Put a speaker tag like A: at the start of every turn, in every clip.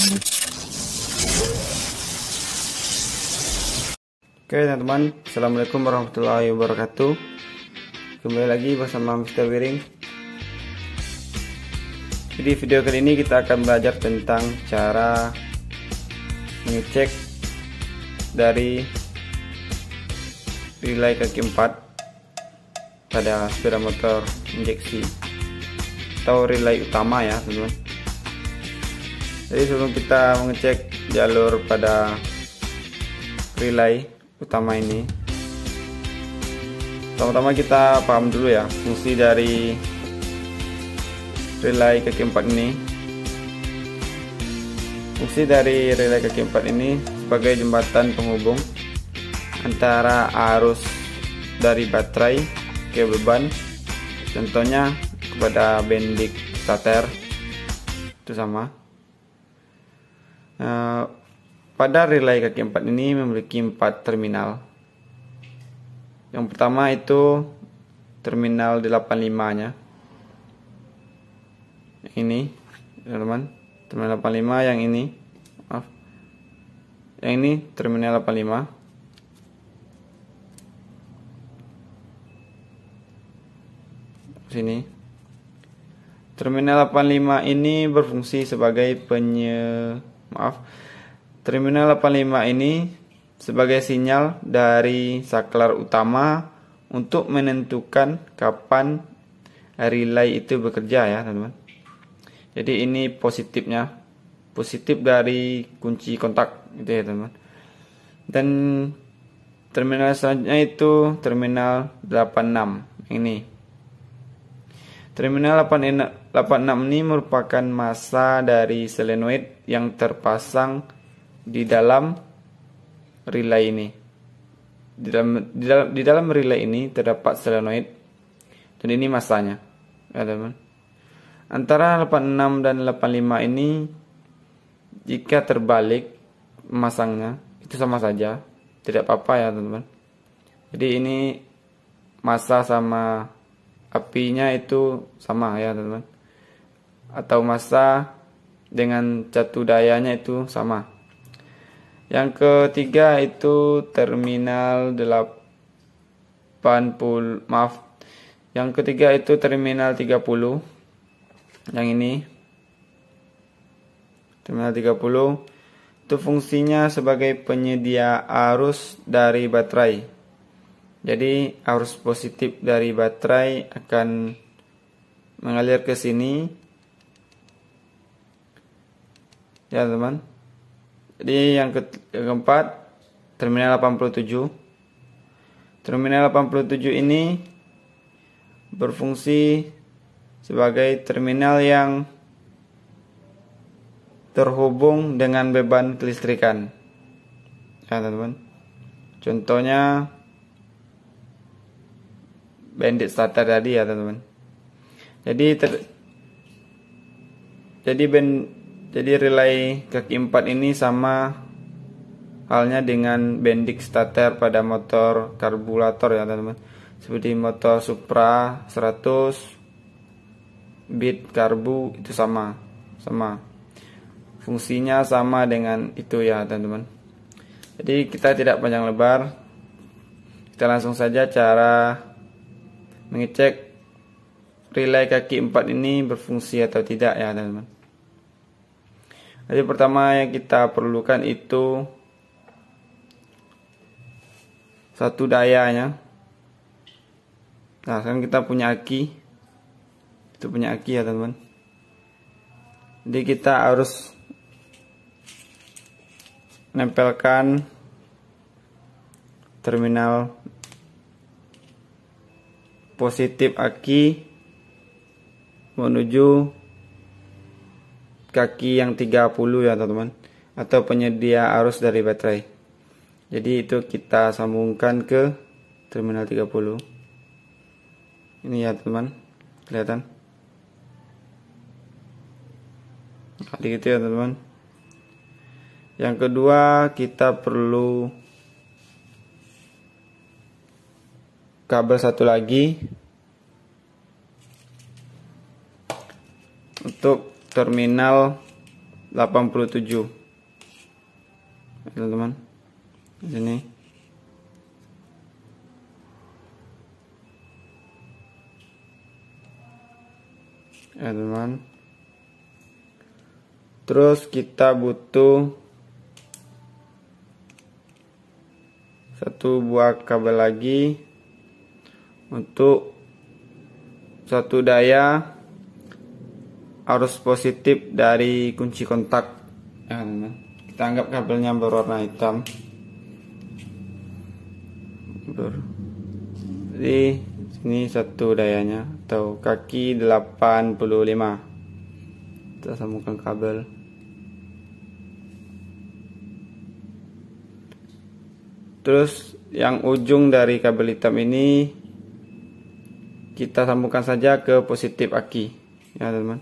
A: Oke teman-teman, assalamualaikum warahmatullahi wabarakatuh. Kembali lagi bersama Mr. Wiring. Di video kali ini kita akan belajar tentang cara mengecek dari relay kaki 4 pada sepeda motor injeksi atau relay utama ya teman-teman. Jadi sebelum kita mengecek jalur pada relay utama ini, pertama-tama kita paham dulu ya fungsi dari relay kaki 4 ini. Fungsi dari relay kaki 4 ini sebagai jembatan penghubung antara arus dari baterai ke beban, contohnya kepada bendik starter itu sama. Pada relay kaki 4 ini memiliki 4 terminal. Yang pertama itu terminal 85 nya. Ini teman-teman, terminal 85 yang ini. Maaf. Yang ini terminal 85. Sini. Terminal 85 ini berfungsi sebagai Terminal 85 ini sebagai sinyal dari saklar utama untuk menentukan kapan relay itu bekerja ya teman-teman. Jadi ini positifnya, positif dari kunci kontak gitu ya teman-teman. Dan terminal selanjutnya itu terminal 86 ini. Terminal 86 ini merupakan massa dari solenoid yang terpasang di dalam relay ini. Di dalam relay ini terdapat solenoid dan ini massanya ya teman. Antara 86 dan 85 ini jika terbalik memasangnya itu sama saja, tidak apa-apa ya teman-teman. Jadi ini massa sama apinya itu sama ya teman-teman, atau massa dengan catu dayanya itu sama. Yang ketiga itu terminal 80, yang ketiga itu terminal 30. Yang ini terminal 30 itu fungsinya sebagai penyedia arus dari baterai. Jadi arus positif dari baterai akan mengalir ke sini ya teman. Jadi yang keempat terminal 87. Terminal 87 ini berfungsi sebagai terminal yang terhubung dengan beban kelistrikan ya teman-teman. Contohnya bendik starter tadi ya teman-teman. Jadi relay kaki 4 ini sama halnya dengan bendik starter pada motor karburator ya teman-teman. Seperti motor Supra 100 bit karbu itu sama. Fungsinya sama dengan itu ya teman-teman. Jadi kita tidak panjang lebar, kita langsung saja cara mengecek relay kaki 4 ini berfungsi atau tidak ya teman-teman. Jadi pertama yang kita perlukan itu satu dayanya. Nah sekarang kita punya aki, itu punya aki ya teman-teman. Jadi kita harus menempelkan terminal positif aki menuju kaki yang 30 ya teman-teman, atau penyedia arus dari baterai. Jadi itu kita sambungkan ke terminal 30. Ini ya teman, kelihatan. Jadi gitu ya teman-teman. Yang kedua kita perlu kabel satu lagi untuk terminal 87. Teman-teman. Di sini. Ya, teman. Terus kita butuh satu buah kabel lagi untuk satu daya arus positif dari kunci kontak. Ya, teman. Kita anggap kabelnya berwarna hitam. Jadi sini satu dayanya atau kaki 85. Kita sambungkan kabel. Terus yang ujung dari kabel hitam ini kita sambungkan saja ke positif aki, ya teman.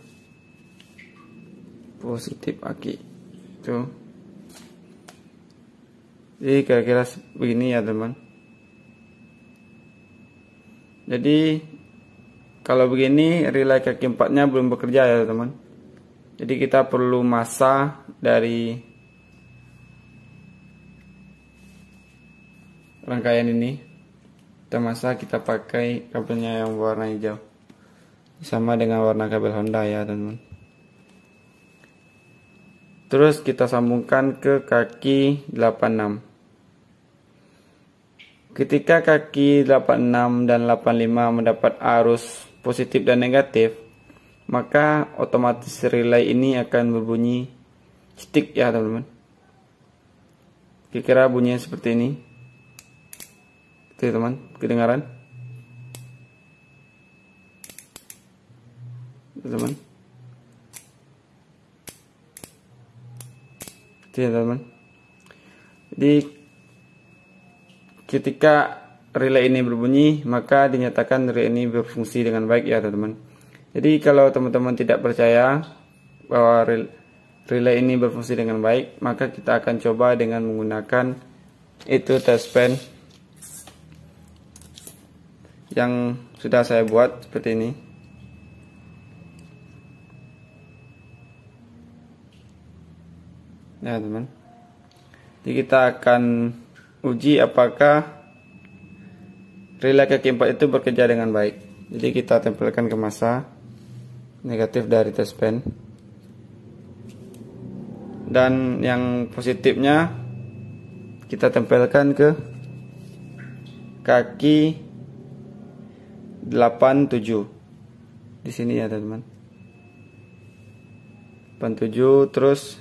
A: Positif aki itu. Jadi kira-kira begini ya teman. Jadi kalau begini relay kaki 4-nya belum bekerja ya teman. Jadi kita perlu massa dari rangkaian ini. Kita massa, kita pakai kabelnya yang warna hijau, sama dengan warna kabel Honda ya teman. Terus kita sambungkan ke kaki 86. Ketika kaki 86 dan 85 mendapat arus positif dan negatif, maka otomatis relay ini akan berbunyi stick ya teman-teman. Kira-kira bunyinya seperti ini. Oke teman, kedengaran? Teman. Oke teman. Jadi ketika relay ini berbunyi, maka dinyatakan relay ini berfungsi dengan baik ya teman-teman. Jadi kalau teman-teman tidak percaya bahwa relay ini berfungsi dengan baik, maka kita akan coba dengan menggunakan itu test pen yang sudah saya buat seperti ini. Ya teman. Jadi kita akan uji apakah relay kaki 4 itu bekerja dengan baik. Jadi kita tempelkan ke massa negatif dari test pen, dan yang positifnya kita tempelkan ke kaki 87 di sini ya teman. 87. Terus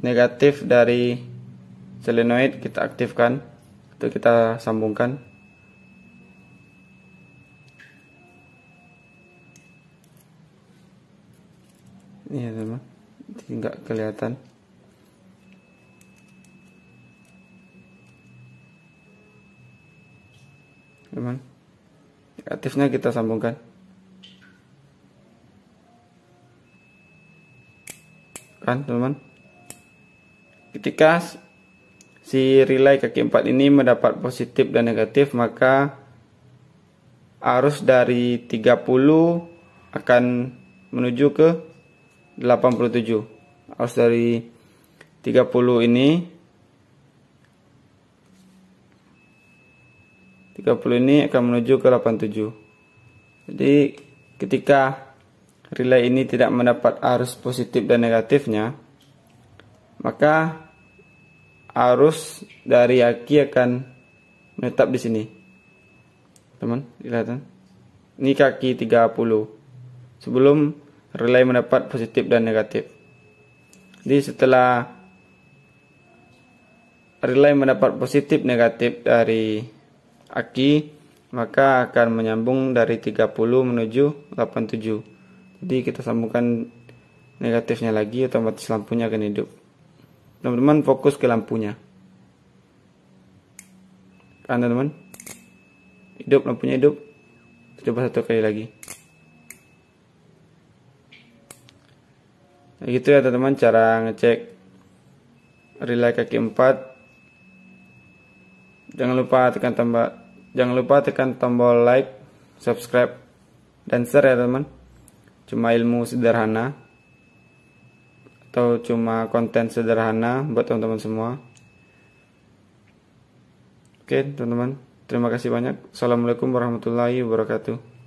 A: negatif dari solenoid kita aktifkan untuk kita sambungkan. Ini ya teman, nggak kelihatan. Teman, aktifnya kita sambungkan. Kan teman, ketika si relay kaki 4 ini mendapat positif dan negatif, maka arus dari 30 akan menuju ke 87. Arus dari 30 ini akan menuju ke 87. Jadi ketika relay ini tidak mendapat arus positif dan negatifnya, maka arus dari aki akan menetap di sini. Teman, kelihatan? Ini kaki 30 sebelum relay mendapat positif dan negatif. Jadi setelah relay mendapat positif negatif dari aki, maka akan menyambung dari 30 menuju 87. Jadi kita sambungkan negatifnya lagi, otomatis lampunya akan hidup. Teman-teman fokus ke lampunya. Kan teman-teman? Hidup, lampunya hidup. Coba satu kali lagi. Nah, gitu ya teman-teman cara ngecek relay kaki 4. Jangan lupa tekan tombol like, subscribe, dan share ya teman. cuma ilmu sederhana atau cuma konten sederhana buat teman-teman semua. Oke teman-teman, terima kasih banyak. Assalamualaikum warahmatullahi wabarakatuh.